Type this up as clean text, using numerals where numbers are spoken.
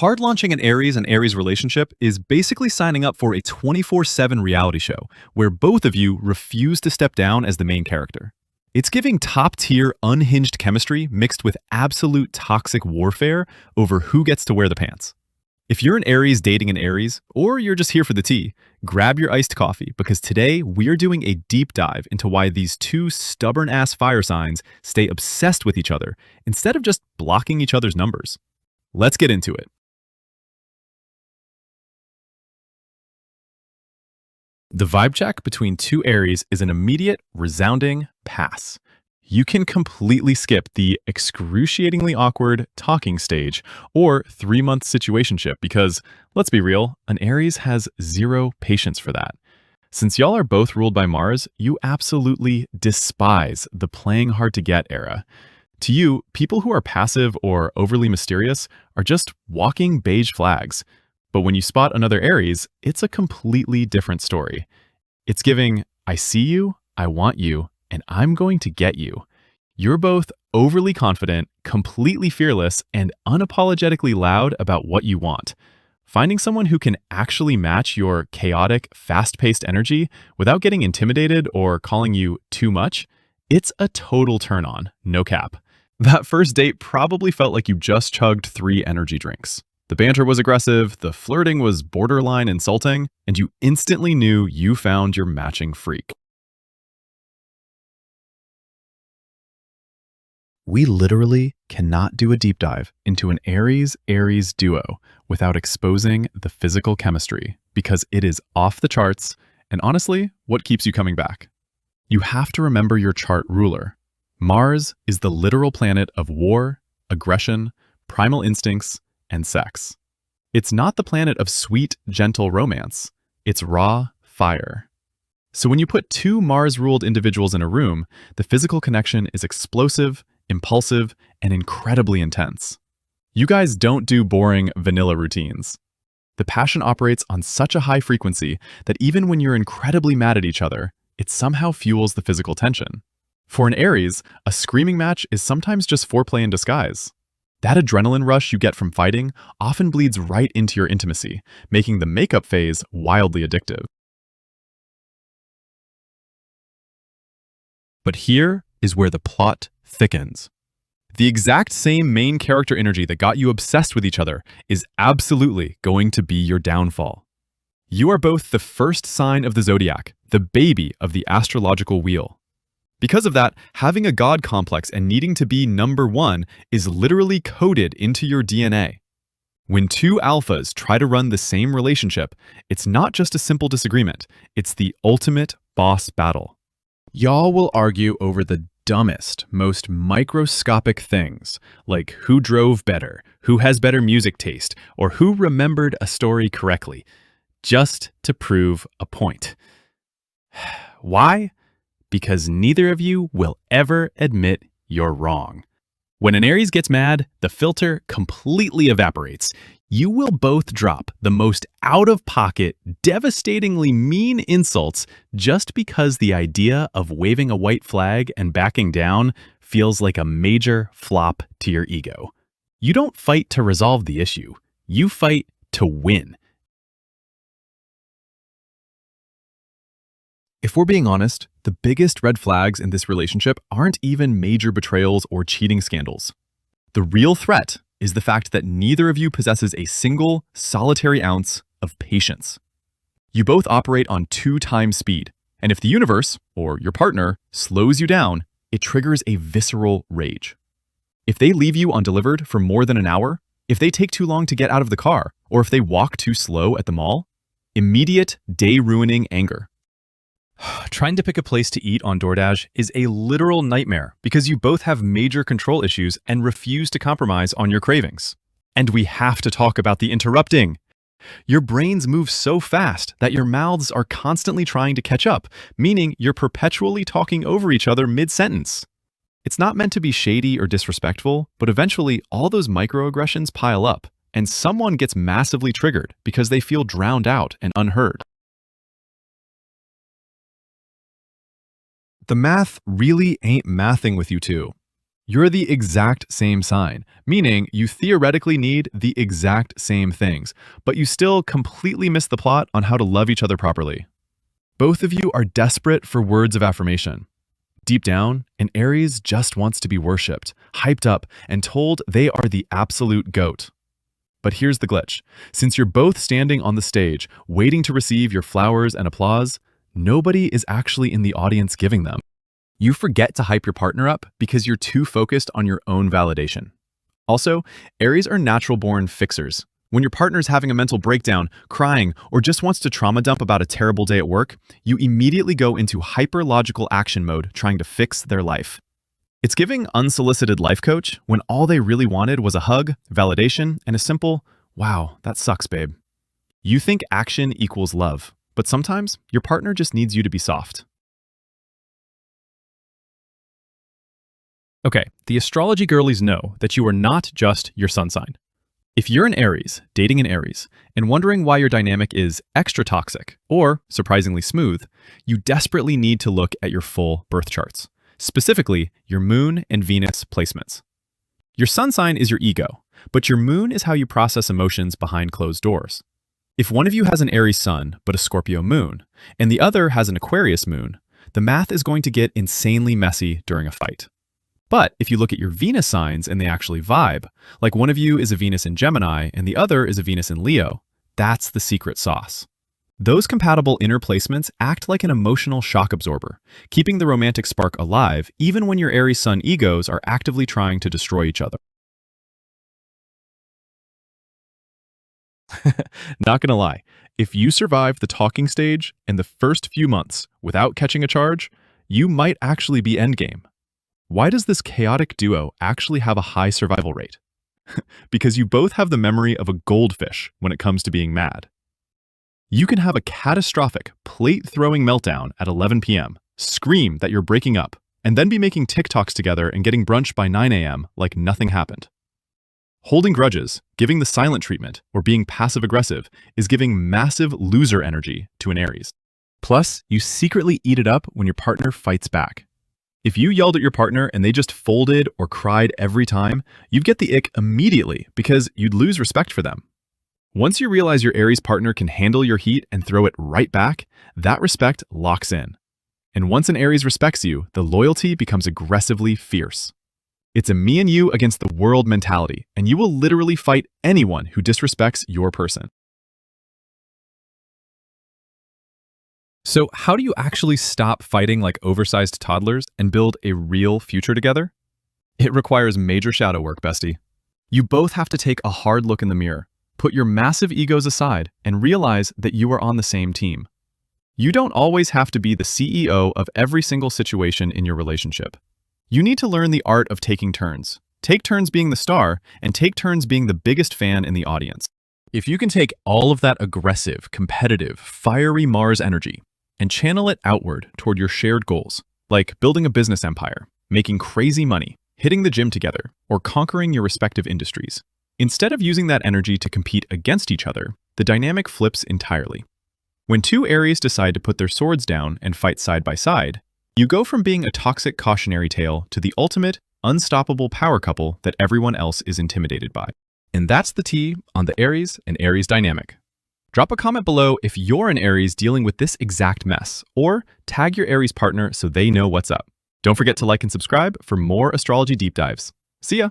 Hard launching an Aries and Aries relationship is basically signing up for a 24/7 reality show where both of you refuse to step down as the main character. It's giving top-tier, unhinged chemistry mixed with absolute toxic warfare over who gets to wear the pants. If you're an Aries dating an Aries, or you're just here for the tea, grab your iced coffee because today we're doing a deep dive into why these two stubborn-ass fire signs stay obsessed with each other instead of just blocking each other's numbers. Let's get into it. The vibe check between two Aries is an immediate, resounding pass. You can completely skip the excruciatingly awkward talking stage or 3-month situationship because, let's be real, an Aries has zero patience for that. Since y'all are both ruled by Mars, you absolutely despise the playing hard to get era. To you, people who are passive or overly mysterious are just walking beige flags. But when you spot another Aries, it's a completely different story. It's giving, I see you, I want you, and I'm going to get you. You're both overly confident, completely fearless, and unapologetically loud about what you want. Finding someone who can actually match your chaotic, fast-paced energy without getting intimidated or calling you too much, it's a total turn-on, no cap. That first date probably felt like you just chugged 3 energy drinks. The banter was aggressive, the flirting was borderline insulting, and you instantly knew you found your matching freak. We literally cannot do a deep dive into an Aries-Aries duo without exposing the physical chemistry because it is off the charts and honestly, what keeps you coming back. You have to remember your chart ruler. Mars is the literal planet of war, aggression, primal instincts, and sex. It's not the planet of sweet, gentle romance. It's raw fire. So when you put 2 Mars-ruled individuals in a room, the physical connection is explosive, impulsive, and incredibly intense. You guys don't do boring vanilla routines. The passion operates on such a high frequency that even when you're incredibly mad at each other, it somehow fuels the physical tension. For an Aries, a screaming match is sometimes just foreplay in disguise. That adrenaline rush you get from fighting often bleeds right into your intimacy, making the makeup phase wildly addictive. But here is where the plot thickens. The exact same main character energy that got you obsessed with each other is absolutely going to be your downfall. You are both the first sign of the Zodiac, the baby of the astrological wheel. Because of that, having a god complex and needing to be number 1 is literally coded into your DNA. When 2 alphas try to run the same relationship, it's not just a simple disagreement, it's the ultimate boss battle. Y'all will argue over the dumbest, most microscopic things, like who drove better, who has better music taste, or who remembered a story correctly, just to prove a point. Why? Because neither of you will ever admit you're wrong. When an Aries gets mad, the filter completely evaporates. You will both drop the most out-of-pocket, devastatingly mean insults just because the idea of waving a white flag and backing down feels like a major flop to your ego. You don't fight to resolve the issue. You fight to win. If we're being honest, the biggest red flags in this relationship aren't even major betrayals or cheating scandals. The real threat is the fact that neither of you possesses a single, solitary ounce of patience. You both operate on 2 times speed, and if the universe, or your partner, slows you down, it triggers a visceral rage. If they leave you undelivered for more than an hour, if they take too long to get out of the car, or if they walk too slow at the mall, immediate, day-ruining anger. Trying to pick a place to eat on DoorDash is a literal nightmare because you both have major control issues and refuse to compromise on your cravings. And we have to talk about the interrupting. Your brains move so fast that your mouths are constantly trying to catch up, meaning you're perpetually talking over each other mid-sentence. It's not meant to be shady or disrespectful, but eventually all those microaggressions pile up, and someone gets massively triggered because they feel drowned out and unheard. The math really ain't mathing with you two. You're the exact same sign, meaning you theoretically need the exact same things, but you still completely miss the plot on how to love each other properly. Both of you are desperate for words of affirmation. Deep down, an Aries just wants to be worshipped, hyped up, and told they are the absolute GOAT. But here's the glitch. Since you're both standing on the stage, waiting to receive your flowers and applause, nobody is actually in the audience giving them. You forget to hype your partner up because you're too focused on your own validation. Also, Aries are natural-born fixers. When your partner's having a mental breakdown, crying, or just wants to trauma dump about a terrible day at work, you immediately go into hyper-logical action mode trying to fix their life. It's giving unsolicited life coach when all they really wanted was a hug, validation, and a simple, "Wow, that sucks, babe." You think action equals love, but sometimes your partner just needs you to be soft. Okay, the astrology girlies know that you are not just your sun sign. If you're an Aries, dating an Aries, and wondering why your dynamic is extra toxic or surprisingly smooth, you desperately need to look at your full birth charts, specifically your moon and Venus placements. Your sun sign is your ego, but your moon is how you process emotions behind closed doors. If one of you has an Aries sun but a Scorpio moon, and the other has an Aquarius moon, the math is going to get insanely messy during a fight. But if you look at your Venus signs and they actually vibe, like one of you is a Venus in Gemini and the other is a Venus in Leo, that's the secret sauce. Those compatible inner placements act like an emotional shock absorber, keeping the romantic spark alive even when your Aries sun egos are actively trying to destroy each other. Not gonna lie, if you survive the talking stage and the first few months without catching a charge, you might actually be endgame. Why does this chaotic duo actually have a high survival rate? Because you both have the memory of a goldfish when it comes to being mad. You can have a catastrophic plate-throwing meltdown at 11 p.m., scream that you're breaking up, and then be making TikToks together and getting brunch by 9 a.m. like nothing happened. Holding grudges, giving the silent treatment, or being passive-aggressive is giving massive loser energy to an Aries. Plus, you secretly eat it up when your partner fights back. If you yelled at your partner and they just folded or cried every time, you'd get the ick immediately because you'd lose respect for them. Once you realize your Aries partner can handle your heat and throw it right back, that respect locks in. And once an Aries respects you, the loyalty becomes aggressively fierce. It's a me and you against the world mentality, and you will literally fight anyone who disrespects your person. So how do you actually stop fighting like oversized toddlers and build a real future together? It requires major shadow work, bestie. You both have to take a hard look in the mirror, put your massive egos aside, and realize that you are on the same team. You don't always have to be the CEO of every single situation in your relationship. You need to learn the art of taking turns. Take turns being the star, and take turns being the biggest fan in the audience. If you can take all of that aggressive, competitive, fiery Mars energy and channel it outward toward your shared goals, like building a business empire, making crazy money, hitting the gym together, or conquering your respective industries, instead of using that energy to compete against each other, the dynamic flips entirely. When two Aries decide to put their swords down and fight side by side, you go from being a toxic cautionary tale to the ultimate, unstoppable power couple that everyone else is intimidated by. And that's the tea on the Aries and Aries dynamic. Drop a comment below if you're an Aries dealing with this exact mess, or tag your Aries partner so they know what's up. Don't forget to like and subscribe for more astrology deep dives. See ya!